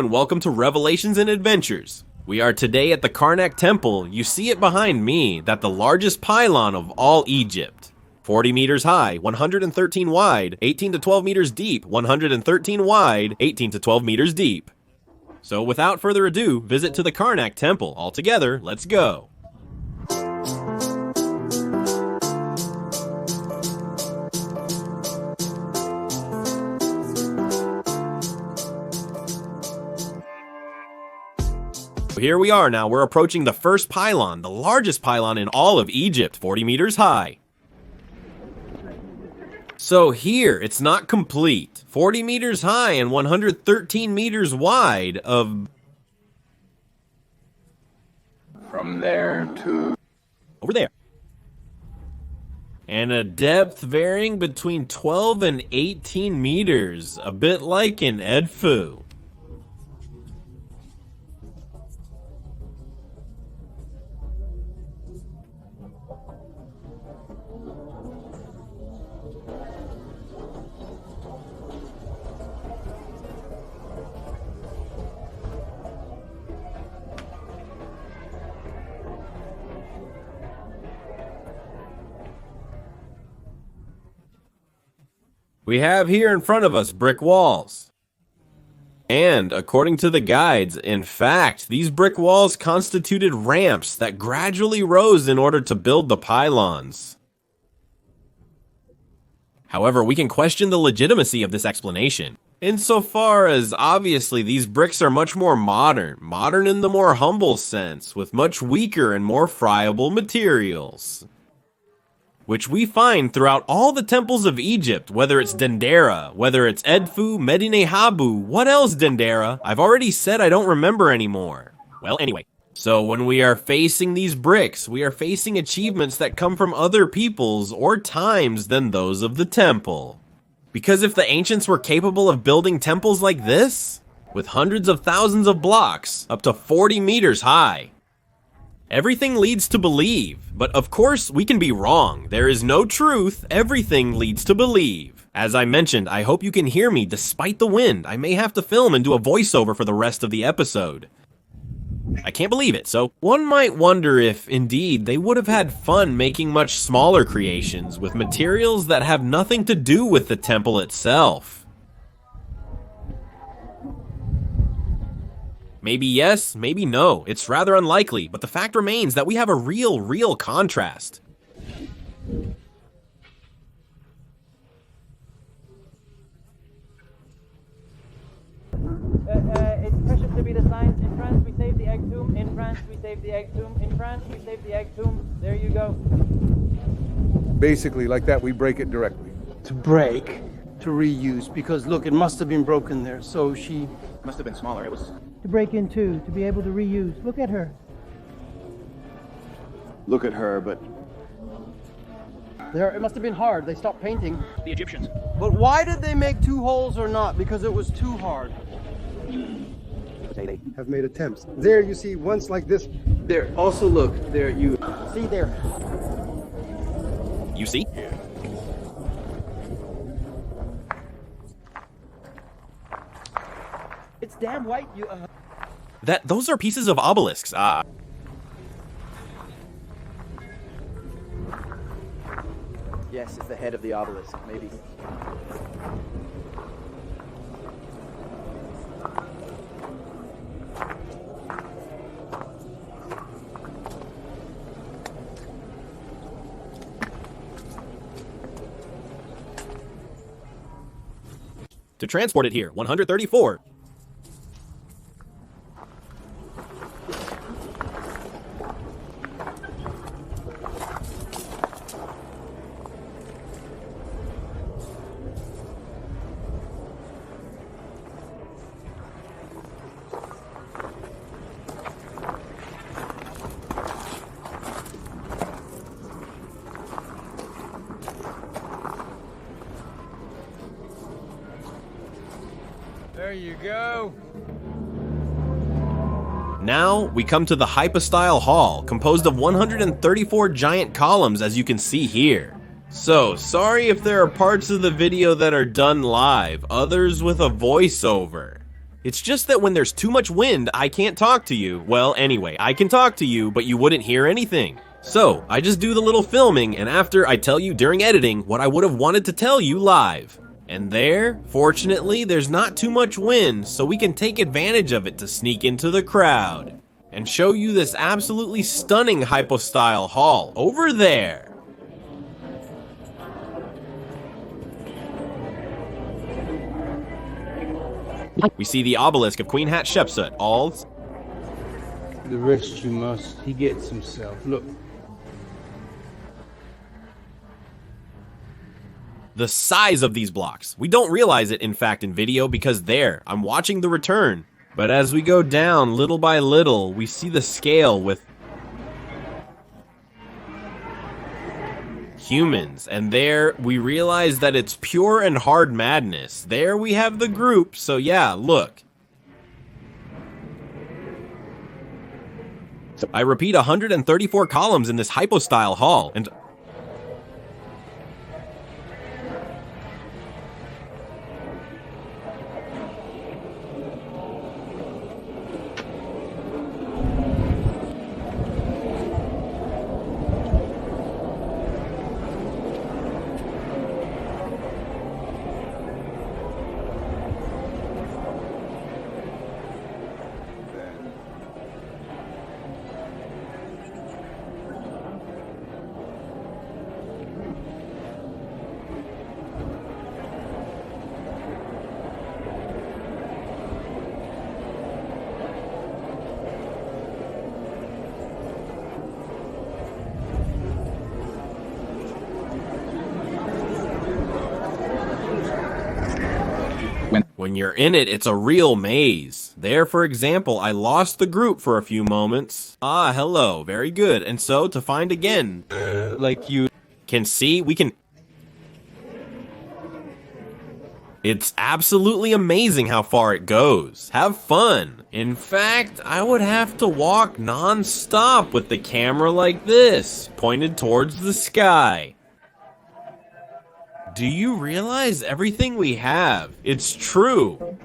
and welcome to Revelations and Adventures. We are today at the Karnak temple. You see it behind me, that the largest pylon of all Egypt. 40 meters high, 113 wide, 18 to 12 meters deep, 113 wide, 18 to 12 meters deep. So without further ado, visit to the Karnak temple. All together, let's go. Here we are now, we're approaching the first pylon, the largest pylon in all of Egypt, 40 meters high. So here, it's not complete. 40 meters high and 113 meters wide of... From there to... over there. And a depth varying between 12 and 18 meters, a bit like in Edfu. We have here in front of us brick walls. And according to the guides, in fact, these brick walls constituted ramps that gradually rose in order to build the pylons. However, we can question the legitimacy of this explanation, insofar as obviously these bricks are much more modern in the more humble sense, with much weaker and more friable materials, which we find throughout all the temples of Egypt, whether it's Dendera, whether it's Edfu, Medine Habu, what else Dendera? I've already said I don't remember anymore. Well, anyway. So when we are facing these bricks, we are facing achievements that come from other peoples or times than those of the temple. Because if the ancients were capable of building temples like this, with hundreds of thousands of blocks, up to 40 meters high, everything leads to believe, but of course we can be wrong. There is no truth, everything leads to believe. As I mentioned, I hope you can hear me despite the wind. I may have to film and do a voiceover for the rest of the episode. I can't believe it, so one might wonder if, indeed, they would have had fun making much smaller creations with materials that have nothing to do with the temple itself. Maybe yes, maybe no. It's rather unlikely, but the fact remains that we have a real contrast. It's precious to be the signs. In France, we save the egg tomb. In France, we save the egg tomb. In France, we save the egg tomb. There you go. Basically, like that, we break it directly. To break, to reuse, because look, it must have been broken there, so she... Must have been smaller. It was... To break into, to be able to reuse. Look at her. Look at her, but... There, it must have been hard. They stopped painting. The Egyptians. But why did they make two holes or not? Because it was too hard. They Have made attempts. There you see, once like this. There, also look, there you... See there. You see? It's damn white, you... Those are pieces of obelisks. Yes, it's the head of the obelisk, maybe. To transport it here, 134. There you go. Now, we come to the Hypostyle Hall, composed of 134 giant columns as you can see here. So, sorry if there are parts of the video that are done live, others with a voiceover. It's just that when there's too much wind, I can't talk to you. Well, anyway, I can talk to you, but you wouldn't hear anything. So, I just do the little filming, and after I tell you during editing what I would have wanted to tell you live. And there, fortunately, there's not too much wind, so we can take advantage of it to sneak into the crowd and show you this absolutely stunning Hypostyle hall over there. We see the Obelisk of Queen Hatshepsut, all... The rest you must. He gets himself. Look. The size of these blocks. We don't realize it, in fact, in video because there, I'm watching the return. But as we go down little by little, we see the scale with humans, and there we realize that it's pure and hard madness. There we have the group, so yeah, look. I repeat, 134 columns in this Hypostyle hall, and when you're in it, it's a real maze. There, for example, I lost the group for a few moments. Ah, hello, very good. And so, to find again, like you can see, we can... It's absolutely amazing how far it goes. Have fun. In fact, I would have to walk non-stop with the camera like this, pointed towards the sky. Do you realize everything we have? It's true.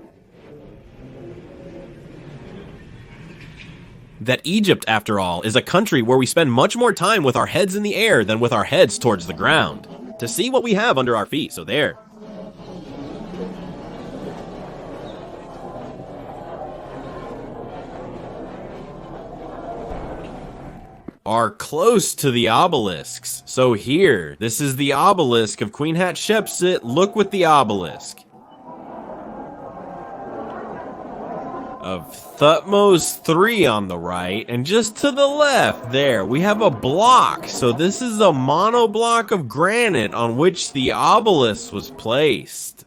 That Egypt, after all, is a country where we spend much more time with our heads in the air than with our heads towards the ground. To see what we have under our feet, so there. Are close to the obelisks. So here, this is the obelisk of Queen Hatshepsut. Look with the obelisk. Of Thutmose III on the right, and just to the left, there, we have a block. So this is a monoblock of granite on which the obelisk was placed.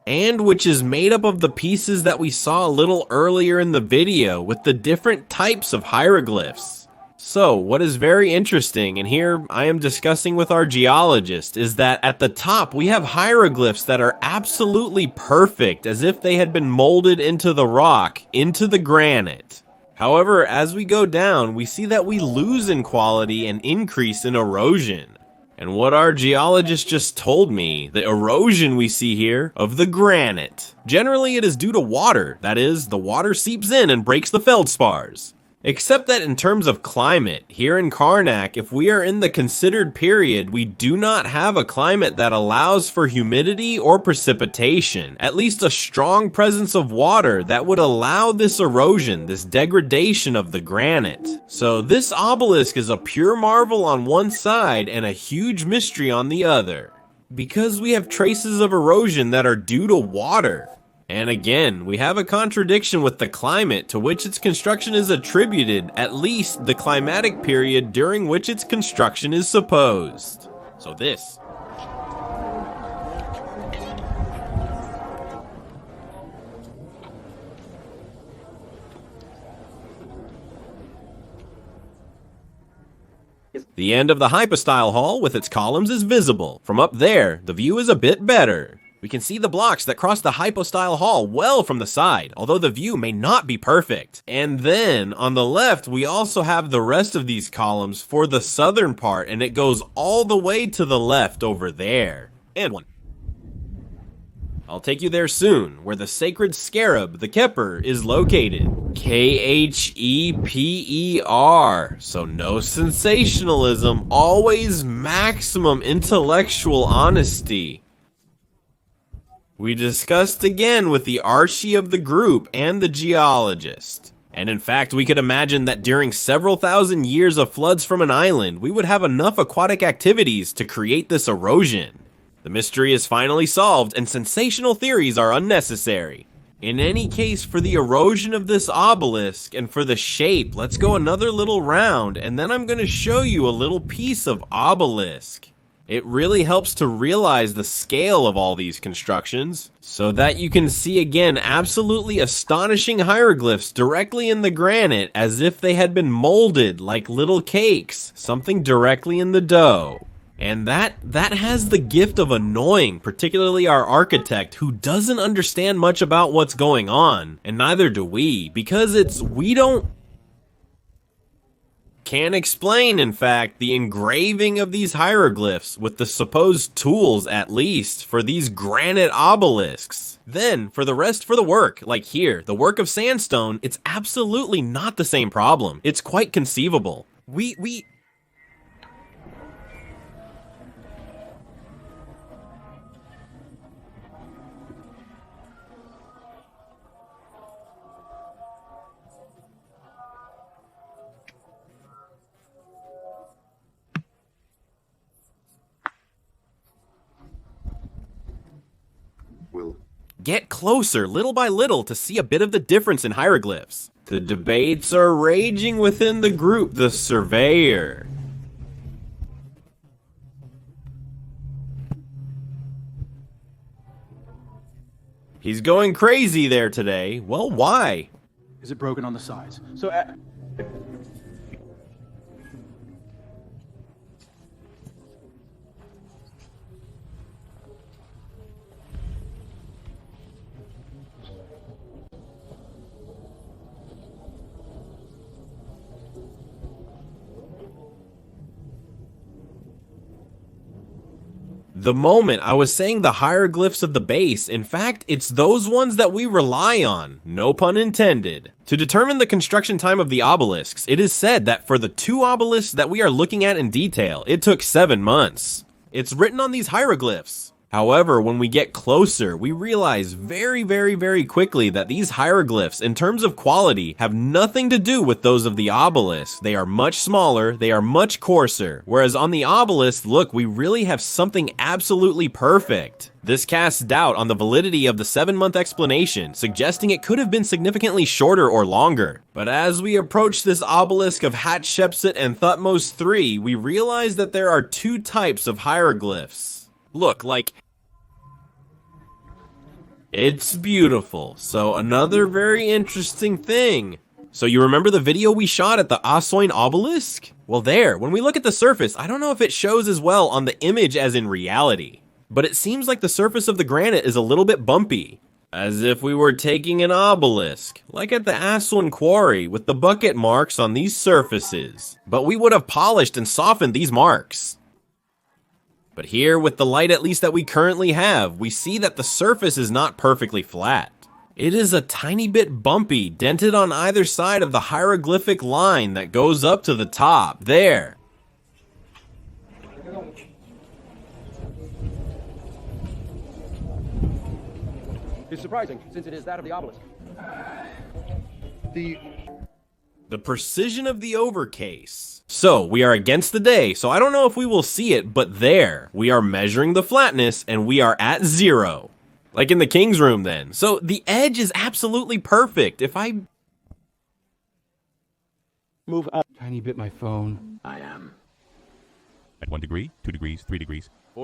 And which is made up of the pieces that we saw a little earlier in the video with the different types of hieroglyphs. So, what is very interesting, and here I am discussing with our geologist, is that at the top we have hieroglyphs that are absolutely perfect, as if they had been molded into the rock, into the granite. However, as we go down, we see that we lose in quality and increase in erosion. And what our geologist just told me, the erosion we see here of the granite. Generally it is due to water, that is, the water seeps in and breaks the feldspars. Except that in terms of climate, here in Karnak, if we are in the considered period, we do not have a climate that allows for humidity or precipitation, at least a strong presence of water that would allow this erosion, this degradation of the granite. So this obelisk is a pure marvel on one side and a huge mystery on the other, because we have traces of erosion that are due to water. And again, we have a contradiction with the climate to which its construction is attributed, at least the climatic period during which its construction is supposed. So this. The end of the Hypostyle hall with its columns is visible. From up there, the view is a bit better. We can see the blocks that cross the Hypostyle hall well from the side, although the view may not be perfect. And then, on the left, we also have the rest of these columns for the southern part, and it goes all the way to the left over there. And one. I'll take you there soon, where the sacred scarab, the Kheper, is located. Kheper. So no sensationalism, always maximum intellectual honesty. We discussed again with the Archie of the group and the geologist. And in fact, we could imagine that during several thousand years of floods from an island, we would have enough aquatic activities to create this erosion. The mystery is finally solved, and sensational theories are unnecessary. In any case, for the erosion of this obelisk, and for the shape, let's go another little round, and then I'm going to show you a little piece of obelisk. It really helps to realize the scale of all these constructions, so that you can see again absolutely astonishing hieroglyphs directly in the granite as if they had been molded like little cakes, something directly in the dough. And that has the gift of annoying, particularly our architect, who doesn't understand much about what's going on, and neither do we, because can't explain, in fact, the engraving of these hieroglyphs with the supposed tools, at least, for these granite obelisks. Then, for the rest for the work, like here, the work of sandstone, it's absolutely not the same problem. It's quite conceivable. Get closer, little by little, to see a bit of the difference in hieroglyphs. The debates are raging within the group, the Surveyor. He's going crazy there today. Well, why? Is it broken on the sides? So, The moment I was saying the hieroglyphs of the base, in fact, it's those ones that we rely on, no pun intended. To determine the construction time of the obelisks, it is said that for the 2 obelisks that we are looking at in detail, it took 7 months. It's written on these hieroglyphs. However, when we get closer, we realize very quickly that these hieroglyphs, in terms of quality, have nothing to do with those of the obelisk. They are much smaller, they are much coarser, whereas on the obelisk, look, we really have something absolutely perfect. This casts doubt on the validity of the 7-month explanation, suggesting it could have been significantly shorter or longer. But as we approach this obelisk of Hatshepsut and Thutmose III, we realize that there are 2 types of hieroglyphs. Look, like, it's beautiful. So another very interesting thing. So you remember the video we shot at the Asoin obelisk? Well there, when we look at the surface, I don't know if it shows as well on the image as in reality, but it seems like the surface of the granite is a little bit bumpy, as if we were taking an obelisk, like at the Aswan quarry with the bucket marks on these surfaces. But we would have polished and softened these marks. But here, with the light at least that we currently have, we see that the surface is not perfectly flat. It is a tiny bit bumpy, dented on either side of the hieroglyphic line that goes up to the top, there. It's surprising, since it is that of the obelisk. The precision of the overcase. So, we are against the day, so I don't know if we will see it, but there. We are measuring the flatness, and we are at 0. Like in the king's room then. So, the edge is absolutely perfect. If I move up tiny bit my phone. I am. At 1 degree, 2 degrees, 3 degrees,